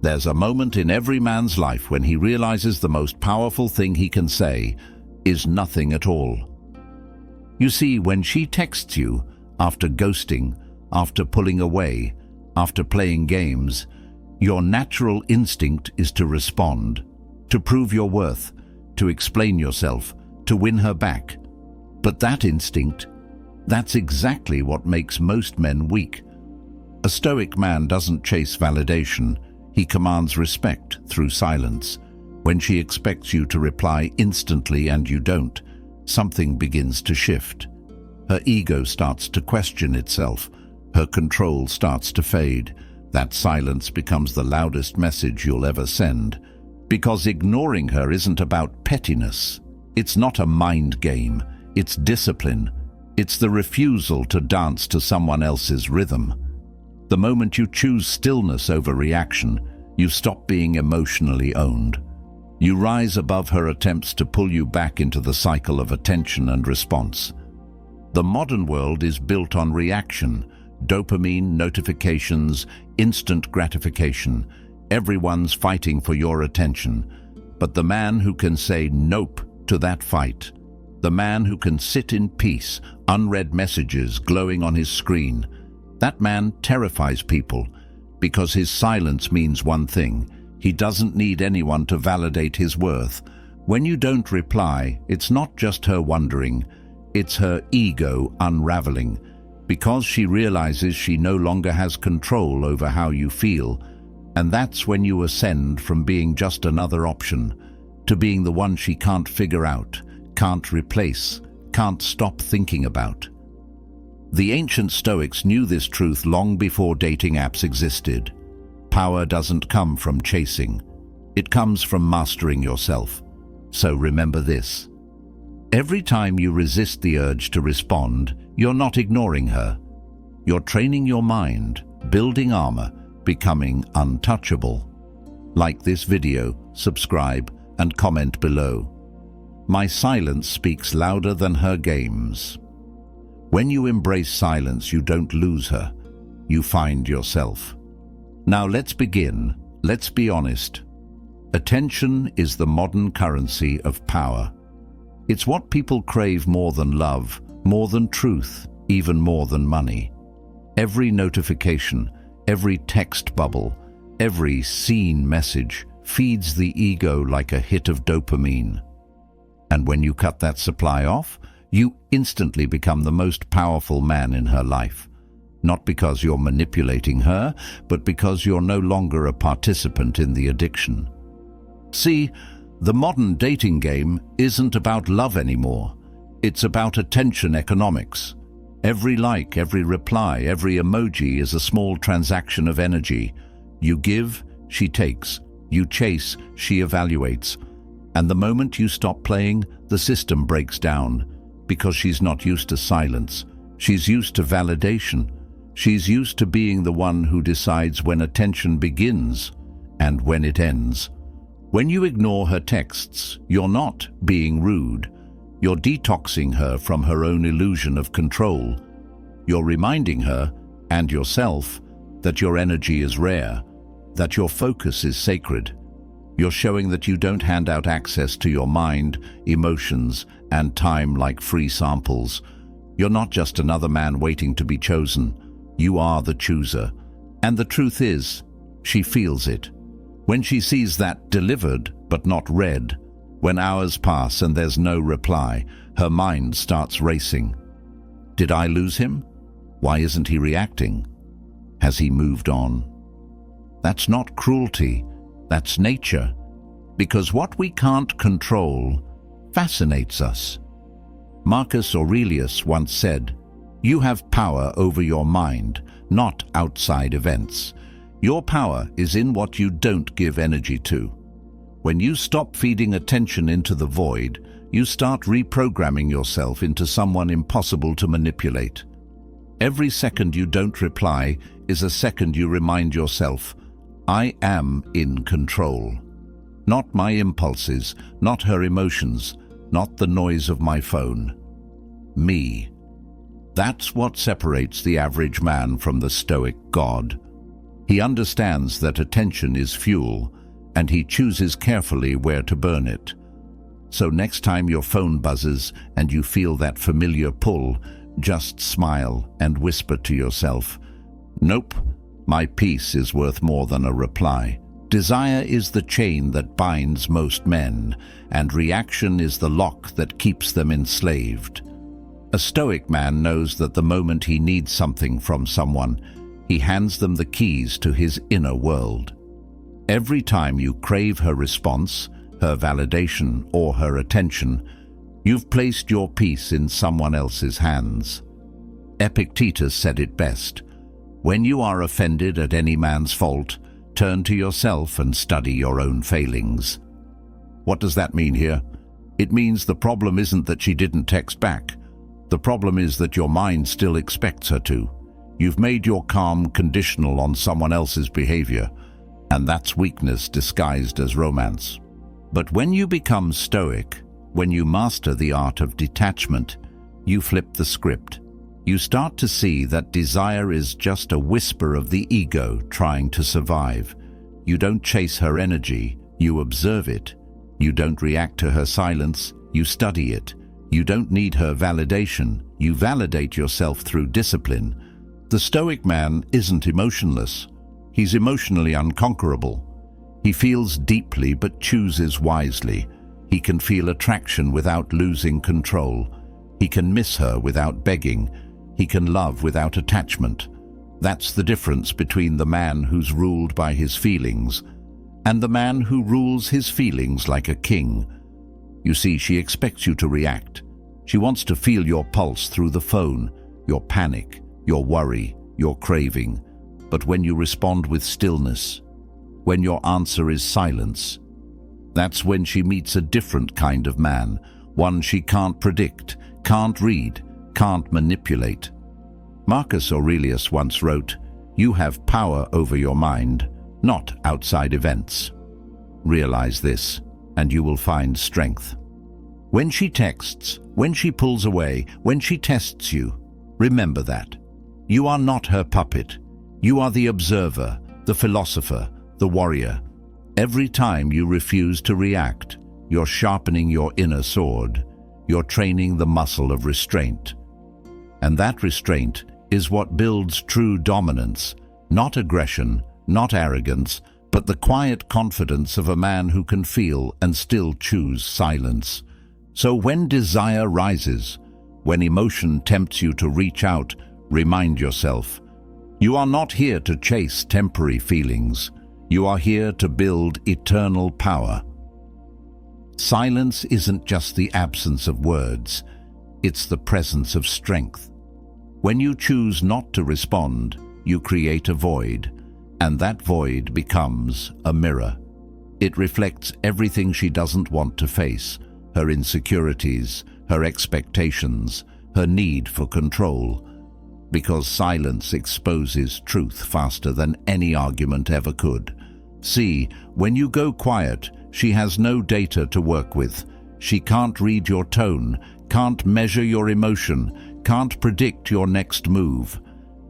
There's a moment in every man's life when he realizes the most powerful thing he can say is nothing at all. You see, when she texts you, after ghosting, after pulling away, after playing games, your natural instinct is to respond, to prove your worth, to explain yourself, to win her back. But that instinct, that's exactly what makes most men weak. A Stoic man doesn't chase validation. He commands respect through silence. When she expects you to reply instantly and you don't, something begins to shift. Her ego starts to question itself. Her control starts to fade. That silence becomes the loudest message you'll ever send. Because ignoring her isn't about pettiness. It's not a mind game. It's discipline. It's the refusal to dance to someone else's rhythm. The moment you choose stillness over reaction, you stop being emotionally owned. You rise above her attempts to pull you back into the cycle of attention and response. The modern world is built on reaction, dopamine, notifications, instant gratification. Everyone's fighting for your attention. But the man who can say nope to that fight, the man who can sit in peace, unread messages glowing on his screen, that man terrifies people because his silence means one thing: he doesn't need anyone to validate his worth. When you don't reply, it's not just her wondering, it's her ego unraveling, because she realizes she no longer has control over how you feel. And that's when you ascend from being just another option to being the one she can't figure out, can't replace, can't stop thinking about. The ancient Stoics knew this truth long before dating apps existed. Power doesn't come from chasing. It comes from mastering yourself. So remember this. Every time you resist the urge to respond, you're not ignoring her. You're training your mind, building armor, becoming untouchable. Like this video, subscribe, and comment below. My silence speaks louder than her games. When you embrace silence, you don't lose her. You find yourself. Now let's begin. Let's be honest. Attention is the modern currency of power. It's what people crave more than love, more than truth, even more than money. Every notification, every text bubble, every seen message feeds the ego like a hit of dopamine. And when you cut that supply off, you instantly become the most powerful man in her life. Not because you're manipulating her, but because you're no longer a participant in the addiction. See, the modern dating game isn't about love anymore. It's about attention economics. Every like, every reply, every emoji is a small transaction of energy. You give, she takes. You chase, she evaluates. And the moment you stop playing, the system breaks down. Because she's not used to silence. She's used to validation. She's used to being the one who decides when attention begins and when it ends. When you ignore her texts, you're not being rude. You're detoxing her from her own illusion of control. You're reminding her, and yourself, that your energy is rare, that your focus is sacred. You're showing that you don't hand out access to your mind, emotions, and time like free samples. You're not just another man waiting to be chosen. You are the chooser. And the truth is, she feels it. When she sees that delivered but not read, when hours pass and there's no reply, her mind starts racing. Did I lose him? Why isn't he reacting? Has he moved on? That's not cruelty. That's nature. Because what we can't control fascinates us. Marcus Aurelius once said, "You have power over your mind, not outside events. Your power is in what you don't give energy to." When you stop feeding attention into the void, you start reprogramming yourself into someone impossible to manipulate. Every second you don't reply is a second you remind yourself, I am in control. Not my impulses, not her emotions, not the noise of my phone. Me. That's what separates the average man from the Stoic god. He understands that attention is fuel, and he chooses carefully where to burn it. So next time your phone buzzes and you feel that familiar pull, just smile and whisper to yourself, "Nope, my peace is worth more than a reply." Desire is the chain that binds most men, and reaction is the lock that keeps them enslaved. A Stoic man knows that the moment he needs something from someone, he hands them the keys to his inner world. Every time you crave her response, her validation, or her attention, you've placed your peace in someone else's hands. Epictetus said it best: "When you are offended at any man's fault, turn to yourself and study your own failings." What does that mean here? It means the problem isn't that she didn't text back. The problem is that your mind still expects her to. You've made your calm conditional on someone else's behavior, and that's weakness disguised as romance. But when you become Stoic, when you master the art of detachment, you flip the script. You start to see that desire is just a whisper of the ego trying to survive. You don't chase her energy, you observe it. You don't react to her silence, you study it. You don't need her validation, you validate yourself through discipline. The Stoic man isn't emotionless. He's emotionally unconquerable. He feels deeply but chooses wisely. He can feel attraction without losing control. He can miss her without begging. He can love without attachment. That's the difference between the man who's ruled by his feelings and the man who rules his feelings like a king. You see, she expects you to react. She wants to feel your pulse through the phone, your panic, your worry, your craving. But when you respond with stillness, when your answer is silence, that's when she meets a different kind of man, one she can't predict, can't read, can't manipulate. Marcus Aurelius once wrote, "You have power over your mind, not outside events." Realize this, and you will find strength. When she texts, when she pulls away, when she tests you, remember that. You are not her puppet. You are the observer, the philosopher, the warrior. Every time you refuse to react, you're sharpening your inner sword. You're training the muscle of restraint. And that restraint is what builds true dominance, not aggression, not arrogance, but the quiet confidence of a man who can feel and still choose silence. So when desire rises, when emotion tempts you to reach out, remind yourself, you are not here to chase temporary feelings. You are here to build eternal power. Silence isn't just the absence of words, it's the presence of strength. When you choose not to respond, you create a void, and that void becomes a mirror. It reflects everything she doesn't want to face, her insecurities, her expectations, her need for control, because silence exposes truth faster than any argument ever could. See, when you go quiet, she has no data to work with. She can't read your tone, can't measure your emotion, can't predict your next move.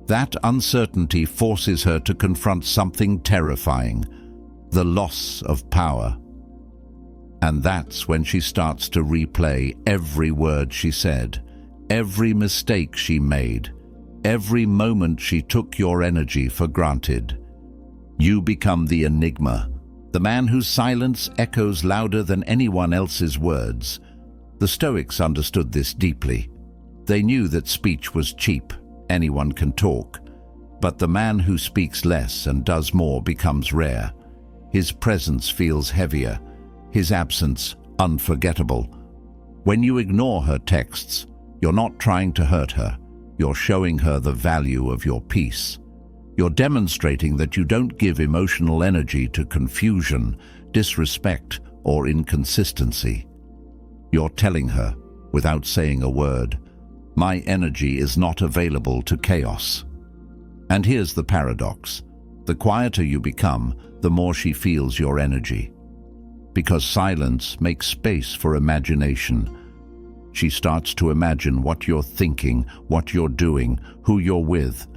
That uncertainty forces her to confront something terrifying, the loss of power. And that's when she starts to replay every word she said, every mistake she made, every moment she took your energy for granted. You become the enigma, the man whose silence echoes louder than anyone else's words. The Stoics understood this deeply. They knew that speech was cheap, anyone can talk. But the man who speaks less and does more becomes rare. His presence feels heavier, his absence unforgettable. When you ignore her texts, you're not trying to hurt her. You're showing her the value of your peace. You're demonstrating that you don't give emotional energy to confusion, disrespect, or inconsistency. You're telling her, without saying a word, my energy is not available to chaos. And here's the paradox. The quieter you become, the more she feels your energy. Because silence makes space for imagination. She starts to imagine what you're thinking, what you're doing, who you're with.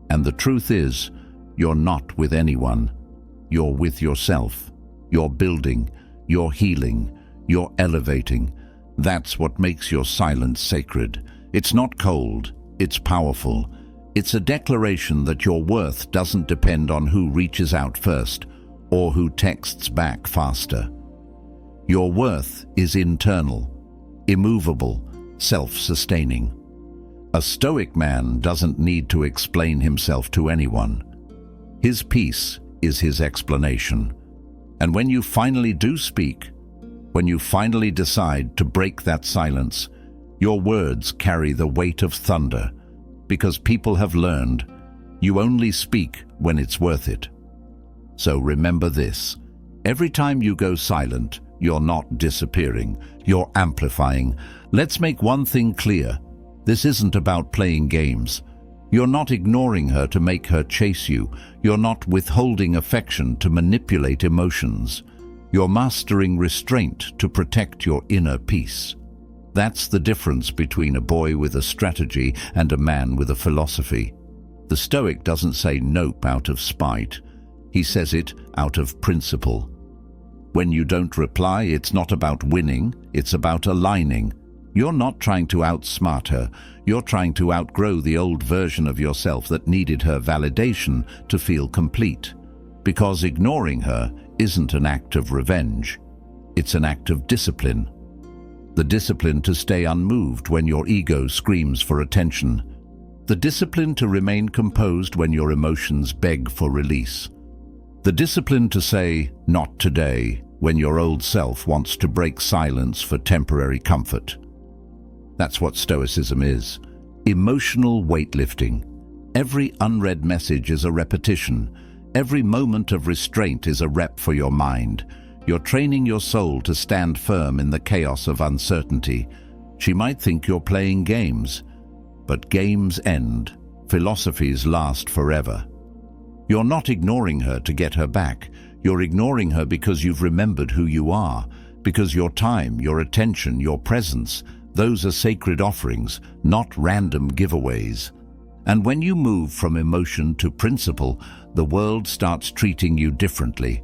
And the truth is, you're not with anyone. You're with yourself. You're building. You're healing. You're elevating. That's what makes your silence sacred. It's not cold. It's powerful. It's a declaration that your worth doesn't depend on who reaches out first or who texts back faster. Your worth is internal, immovable, self-sustaining. A Stoic man doesn't need to explain himself to anyone. His peace is his explanation. And when you finally do speak, when you finally decide to break that silence, your words carry the weight of thunder, because people have learned you only speak when it's worth it. So remember this: every time you go silent, you're not disappearing, you're amplifying. Let's make one thing clear: this isn't about playing games. You're not ignoring her to make her chase you. You're not withholding affection to manipulate emotions. You're mastering restraint to protect your inner peace. That's the difference between a boy with a strategy and a man with a philosophy. The Stoic doesn't say nope out of spite. He says it out of principle. When you don't reply, it's not about winning, it's about aligning. You're not trying to outsmart her. You're trying to outgrow the old version of yourself that needed her validation to feel complete. Because ignoring her isn't an act of revenge. It's an act of discipline. The discipline to stay unmoved when your ego screams for attention. The discipline to remain composed when your emotions beg for release. The discipline to say, "Not today," when your old self wants to break silence for temporary comfort. That's what Stoicism is. Emotional weightlifting. Every unread message is a repetition. Every moment of restraint is a rep for your mind. You're training your soul to stand firm in the chaos of uncertainty. She might think you're playing games, but games end. Philosophies last forever. You're not ignoring her to get her back. You're ignoring her because you've remembered who you are, because your time, your attention, your presence, those are sacred offerings, not random giveaways. And when you move from emotion to principle, the world starts treating you differently.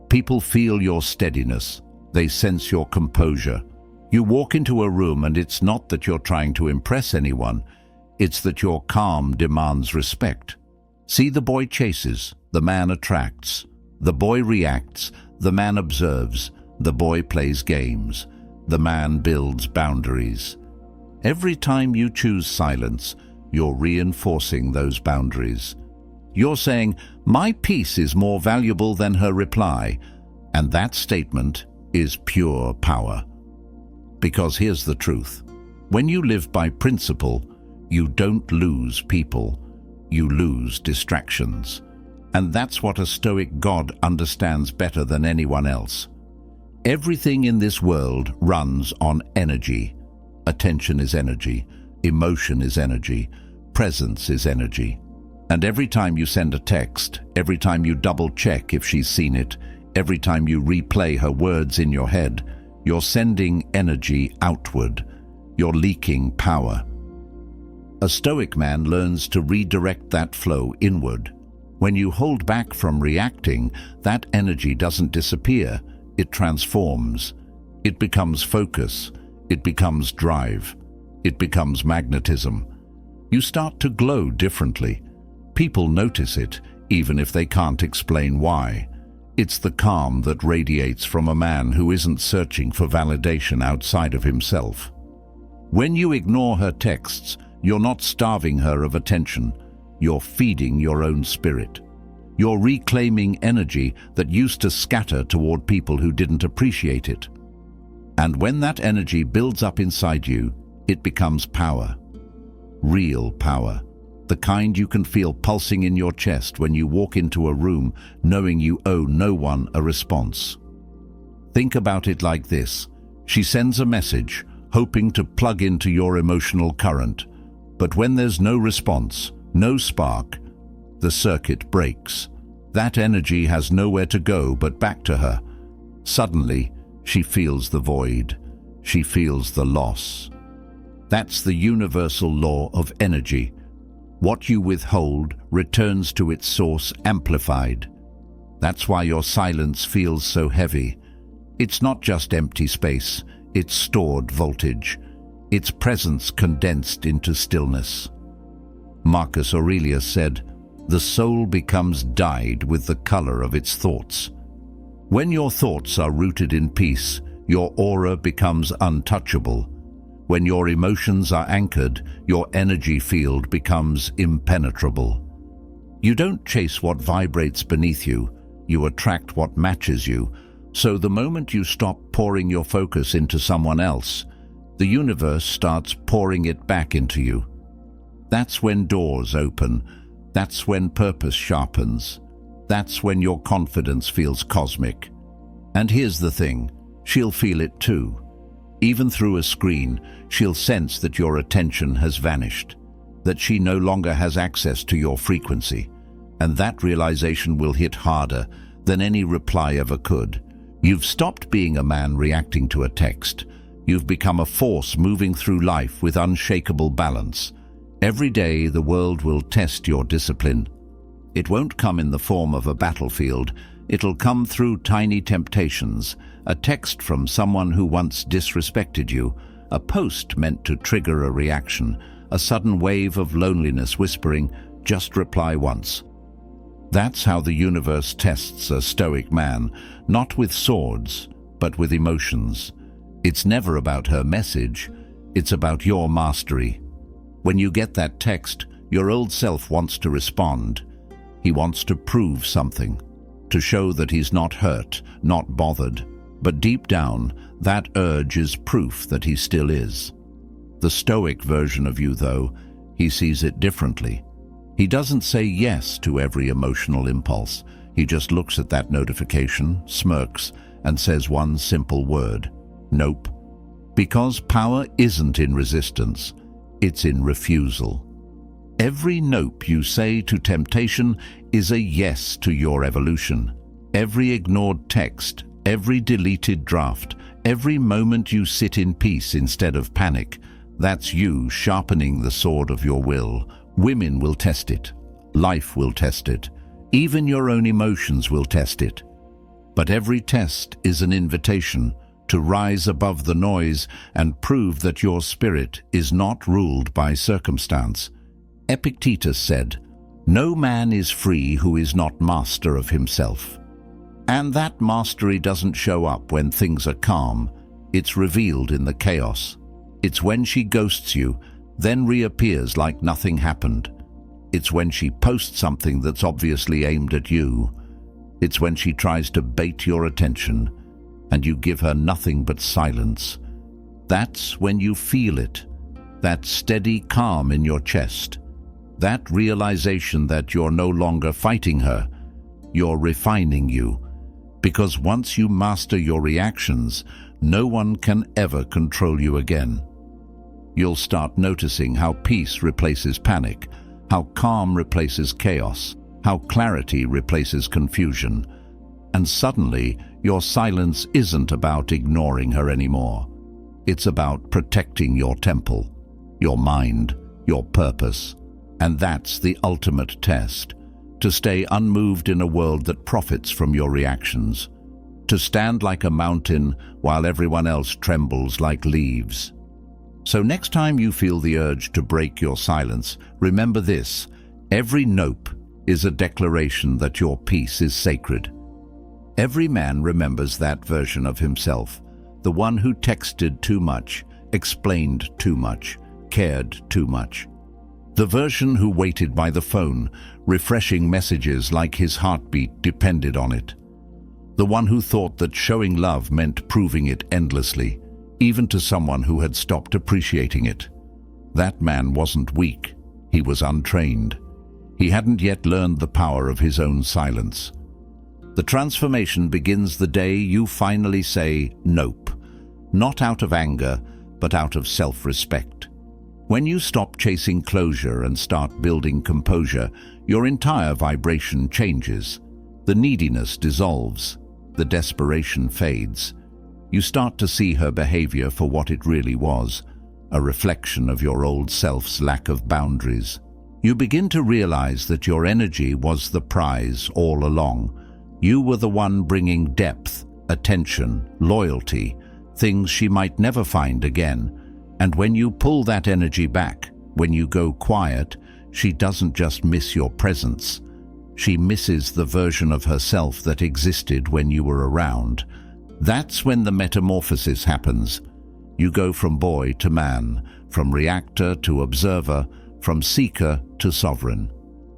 People feel your steadiness. They sense your composure. You walk into a room and it's not that you're trying to impress anyone. It's that your calm demands respect. See, the boy chases, the man attracts. The boy reacts, the man observes. The boy plays games. The man builds boundaries. Every time you choose silence, you're reinforcing those boundaries. You're saying, "My peace is more valuable than her reply," and that statement is pure power. Because here's the truth. When you live by principle, you don't lose people, you lose distractions. And that's what a Stoic god understands better than anyone else. Everything in this world runs on energy. Attention is energy, emotion is energy, presence is energy. And every time you send a text, every time you double-check if she's seen it, every time you replay her words in your head, you're sending energy outward. You're leaking power. A Stoic man learns to redirect that flow inward. When you hold back from reacting, that energy doesn't disappear. It transforms. It becomes focus. It becomes drive. It becomes magnetism. You start to glow differently. People notice it, even if they can't explain why. It's the calm that radiates from a man who isn't searching for validation outside of himself. When you ignore her texts, you're not starving her of attention. You're feeding your own spirit. You're reclaiming energy that used to scatter toward people who didn't appreciate it. And when that energy builds up inside you, it becomes power. Real power. The kind you can feel pulsing in your chest when you walk into a room knowing you owe no one a response. Think about it like this. She sends a message, hoping to plug into your emotional current. But when there's no response, no spark, the circuit breaks. That energy has nowhere to go but back to her. Suddenly, she feels the void. She feels the loss. That's the universal law of energy. What you withhold returns to its source amplified. That's why your silence feels so heavy. It's not just empty space, it's stored voltage, its presence condensed into stillness. Marcus Aurelius said, "The soul becomes dyed with the color of its thoughts." When your thoughts are rooted in peace, your aura becomes untouchable. When your emotions are anchored, your energy field becomes impenetrable. You don't chase what vibrates beneath you, you attract what matches you. So the moment you stop pouring your focus into someone else, the universe starts pouring it back into you. That's when doors open. That's when purpose sharpens. That's when your confidence feels cosmic. And here's the thing, she'll feel it too. Even through a screen, she'll sense that your attention has vanished, that she no longer has access to your frequency. And that realization will hit harder than any reply ever could. You've stopped being a man reacting to a text. You've become a force moving through life with unshakable balance. Every day the world will test your discipline. It won't come in the form of a battlefield. It'll come through tiny temptations, a text from someone who once disrespected you, a post meant to trigger a reaction, a sudden wave of loneliness whispering, "Just reply once." That's how the universe tests a stoic man, not with swords, but with emotions. It's never about her message, it's about your mastery. When you get that text, your old self wants to respond. He wants to prove something, to show that he's not hurt, not bothered. But deep down, that urge is proof that he still is. The Stoic version of you, though, he sees it differently. He doesn't say yes to every emotional impulse. He just looks at that notification, smirks, and says one simple word: nope. Because power isn't in resistance, it's in refusal. Every nope you say to temptation is a yes to your evolution. Every ignored text, every deleted draft, every moment you sit in peace instead of panic, that's you sharpening the sword of your will. Women will test it. Life will test it. Even your own emotions will test it. But every test is an invitation to rise above the noise and prove that your spirit is not ruled by circumstance. Epictetus said, "No man is free who is not master of himself." And that mastery doesn't show up when things are calm. It's revealed in the chaos. It's when she ghosts you, then reappears like nothing happened. It's when she posts something that's obviously aimed at you. It's when she tries to bait your attention, and you give her nothing but silence. That's when you feel it, that steady calm in your chest, that realization that you're no longer fighting her, you're refining you. Because once you master your reactions, no one can ever control you again. You'll start noticing how peace replaces panic, how calm replaces chaos, how clarity replaces confusion. And suddenly, your silence isn't about ignoring her anymore. It's about protecting your temple, your mind, your purpose. And that's the ultimate test, to stay unmoved in a world that profits from your reactions, to stand like a mountain while everyone else trembles like leaves. So next time you feel the urge to break your silence, remember this: every nope is a declaration that your peace is sacred. Every man remembers that version of himself, the one who texted too much, explained too much, cared too much. The version who waited by the phone, refreshing messages like his heartbeat depended on it. The one who thought that showing love meant proving it endlessly, even to someone who had stopped appreciating it. That man wasn't weak, he was untrained. He hadn't yet learned the power of his own silence. The transformation begins the day you finally say nope, not out of anger, but out of self-respect. When you stop chasing closure and start building composure, your entire vibration changes. The neediness dissolves, the desperation fades. You start to see her behavior for what it really was, a reflection of your old self's lack of boundaries. You begin to realize that your energy was the prize all along. You were the one bringing depth, attention, loyalty, things she might never find again. And when you pull that energy back, when you go quiet, she doesn't just miss your presence. She misses the version of herself that existed when you were around. That's when the metamorphosis happens. You go from boy to man, from reactor to observer, from seeker to sovereign.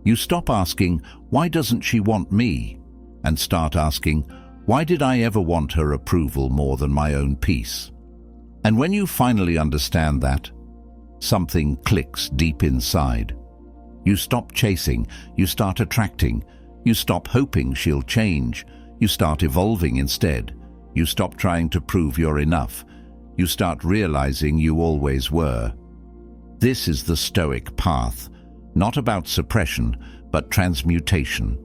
You stop asking, "Why doesn't she want me?" and start asking, "Why did I ever want her approval more than my own peace?" And when you finally understand that, something clicks deep inside. You stop chasing, you start attracting, you stop hoping she'll change, you start evolving instead. You stop trying to prove you're enough. You start realizing you always were. This is the Stoic path, not about suppression, but transmutation.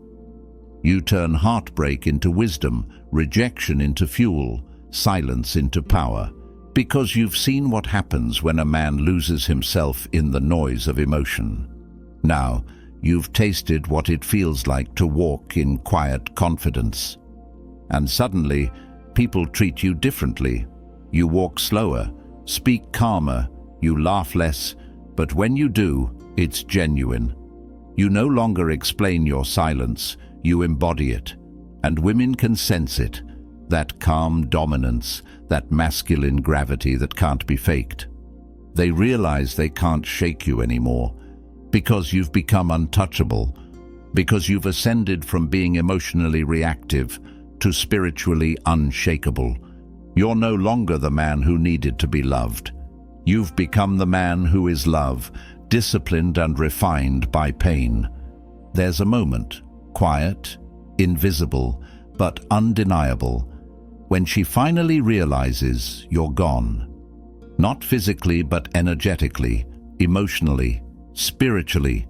You turn heartbreak into wisdom, rejection into fuel, silence into power, because you've seen what happens when a man loses himself in the noise of emotion. Now, you've tasted what it feels like to walk in quiet confidence. And suddenly, people treat you differently. You walk slower, speak calmer, you laugh less, but when you do, it's genuine. You no longer explain your silence, you embody it. And women can sense it, that calm dominance, that masculine gravity that can't be faked. They realize they can't shake you anymore, because you've become untouchable, because you've ascended from being emotionally reactive to spiritually unshakable. You're no longer the man who needed to be loved. You've become the man who is love, disciplined and refined by pain. There's a moment, quiet, invisible, but undeniable, when she finally realizes you're gone. Not physically, but energetically, emotionally, spiritually.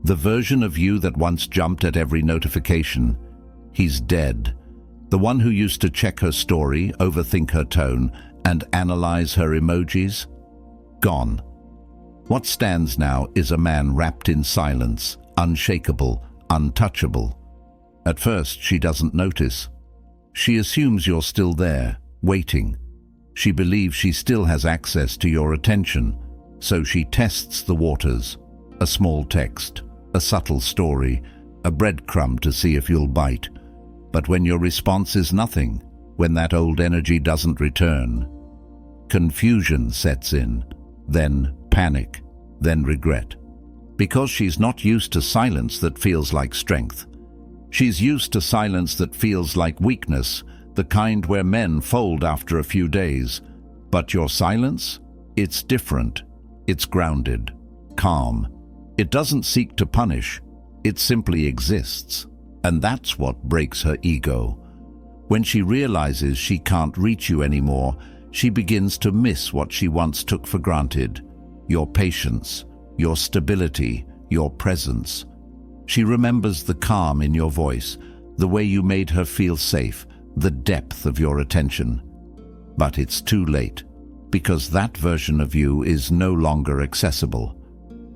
The version of you that once jumped at every notification, he's dead. The one who used to check her story, overthink her tone, and analyze her emojis, gone. What stands now is a man wrapped in silence, unshakable, untouchable. At first, she doesn't notice. She assumes you're still there, waiting. She believes she still has access to your attention, so she tests the waters. A small text, a subtle story, a breadcrumb to see if you'll bite. But when your response is nothing, when that old energy doesn't return, confusion sets in, then panic, then regret. Because she's not used to silence that feels like strength. She's used to silence that feels like weakness, the kind where men fold after a few days. But your silence? It's different. It's grounded, calm. It doesn't seek to punish. It simply exists. And that's what breaks her ego. When she realizes she can't reach you anymore, she begins to miss what she once took for granted. Your patience, your stability, your presence. She remembers the calm in your voice, the way you made her feel safe, the depth of your attention. But it's too late, because that version of you is no longer accessible.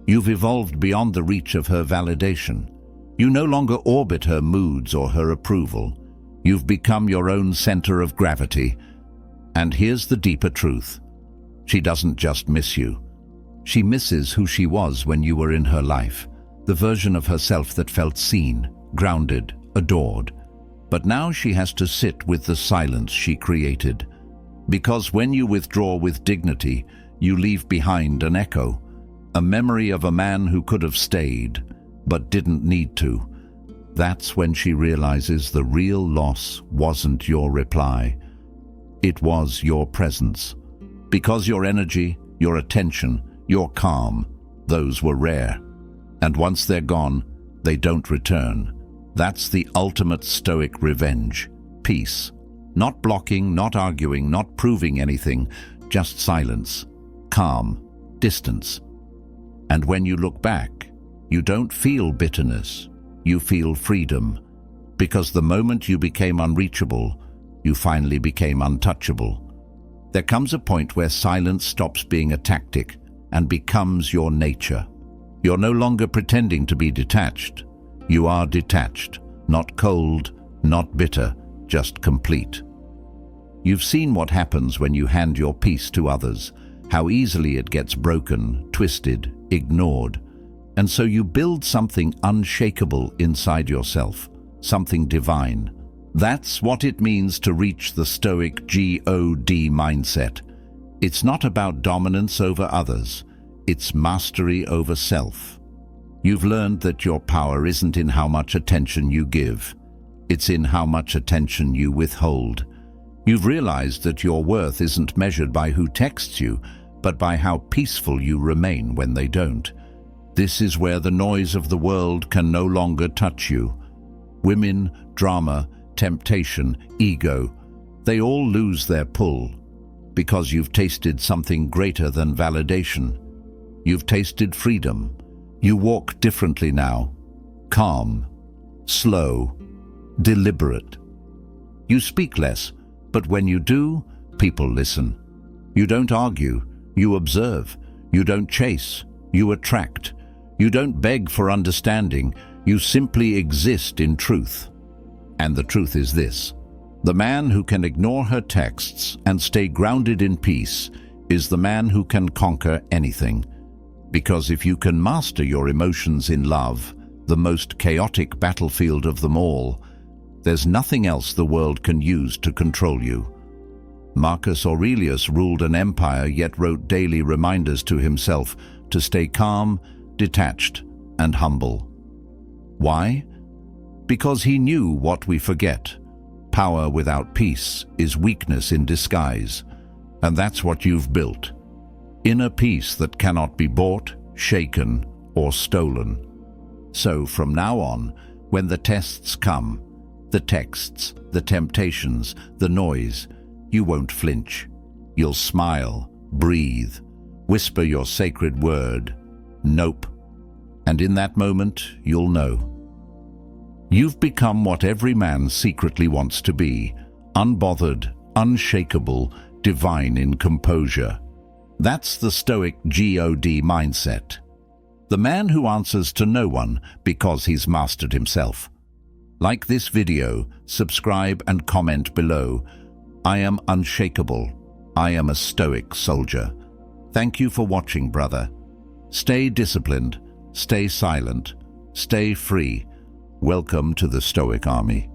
You've evolved beyond the reach of her validation. You no longer orbit her moods or her approval. You've become your own center of gravity. And here's the deeper truth. She doesn't just miss you. She misses who she was when you were in her life, the version of herself that felt seen, grounded, adored. But now she has to sit with the silence she created. Because when you withdraw with dignity, you leave behind an echo, a memory of a man who could have stayed, but didn't need to. That's when she realizes the real loss wasn't your reply. It was your presence. Because your energy, your attention, your calm, those were rare. And once they're gone, they don't return. That's the ultimate Stoic revenge. Peace. Not blocking, not arguing, not proving anything, just silence, calm, distance. And when you look back, you don't feel bitterness, you feel freedom. Because the moment you became unreachable, you finally became untouchable. There comes a point where silence stops being a tactic and becomes your nature. You're no longer pretending to be detached. You are detached, not cold, not bitter, just complete. You've seen what happens when you hand your peace to others, how easily it gets broken, twisted, ignored. And so you build something unshakable inside yourself, something divine. That's what it means to reach the Stoic God mindset. It's not about dominance over others, it's mastery over self. You've learned that your power isn't in how much attention you give, it's in how much attention you withhold. You've realized that your worth isn't measured by who texts you, but by how peaceful you remain when they don't. This is where the noise of the world can no longer touch you. Women, drama, temptation, ego, they all lose their pull, because you've tasted something greater than validation. You've tasted freedom. You walk differently now, calm, slow, deliberate. You speak less, but when you do, people listen. You don't argue, you observe. You don't chase, you attract. You don't beg for understanding, you simply exist in truth. And the truth is this: the man who can ignore her texts and stay grounded in peace is the man who can conquer anything. Because if you can master your emotions in love, the most chaotic battlefield of them all, there's nothing else the world can use to control you. Marcus Aurelius ruled an empire yet wrote daily reminders to himself to stay calm, detached, and humble. Why? Because he knew what we forget. Power without peace is weakness in disguise, and that's what you've built. Inner peace that cannot be bought, shaken, or stolen. So from now on, when the tests come, the texts, the temptations, the noise, you won't flinch. You'll smile, breathe, whisper your sacred word, nope. And in that moment, you'll know. You've become what every man secretly wants to be: unbothered, unshakable, divine in composure. That's the Stoic God mindset. The man who answers to no one because he's mastered himself. Like this video, subscribe and comment below. I am unshakable. I am a Stoic soldier. Thank you for watching, brother. Stay disciplined, stay silent, stay free. Welcome to the Stoic army.